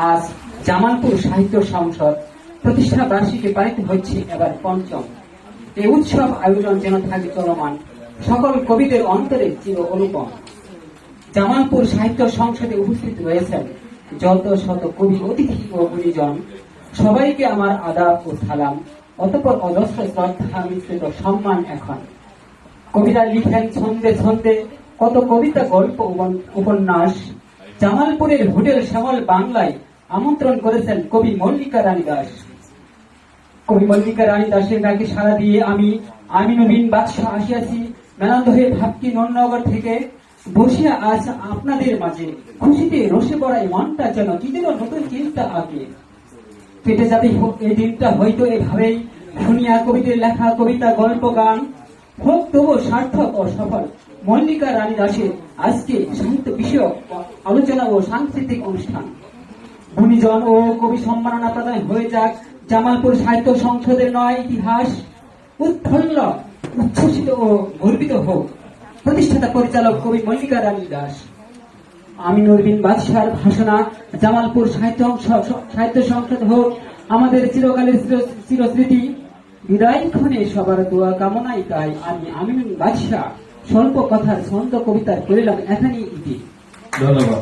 আজ জামালপুর সাহিত্য সংসদ প্রতিষ্ঠা বার্ষিকী পালিত হচ্ছে এবার পঞ্চম। এই উৎসব আয়োজন যেন থাকে চলমান, সকল কবিদের অন্তরে চির অনুপম। জামালপুর সাহিত্য সংসদে উপস্থিত রয়েছেন যত শত কবি, অতিথি ও গুণীজন। সবাইকে আমার আদাব ও সালাম, অতঃপর অজস্র শ্রদ্ধা মিশ্রিত সম্মান। এখন কবিরা লিখেন ছন্দে ছন্দে কত কবিতা, গল্প, উপন্যাস। জামালপুরের হোটেল শ্যামল বাংলায় আমন্ত্রণ করেছেন কবি মল্লিকা রানী দাস। কবি মল্লিকা রানী দাসের ডাকে সাড়া দিয়ে আমি আমিনুল বিন বাদশাহ আসিয়াছি মেলান্দ হয়ে ভাবকি নন্নগর থেকে। বসিয়া আজ আপনাদের মাঝে খুশিতে রসে পড়ায় মনটা যেন কি যেন নতুন চিন্তা আগে। কেটে যাবে এই দিনটা হয়তো এভাবেই, শুনিয়া কবিদের লেখা কবিতা, গল্প, গান। হোক তবু সার্থক ও সফল মল্লিকা রানী দাসের আজকে সাহিত্য বিষয়ক আলোচনা ও সাংস্কৃতিক অনুষ্ঠান। গুণীজন ও কবি সম্মাননা প্রদান হয়ে যাক জামালপুর সাহিত্য সংসদের নয় ইতিহাস উৎফুল্ল, উচ্ছ্বসিত ও গর্বিত হোক প্রতিষ্ঠাতা পরিচালক কবি মল্লিকা রানী দাস। আমিনুল বিন বাদশাহর ভাষণা জামালপুর সাহিত্য সংসদ হোক আমাদের চিরকালের চিরস্মৃতি। বিদায়ক্ষণে সবার দোয়া কামনাই তাই আমি আমিনুল বাদশাহ স্বল্প কথার ছন্দ কবিতার করিলাম এখানেই ইতি। ধন্যবাদ।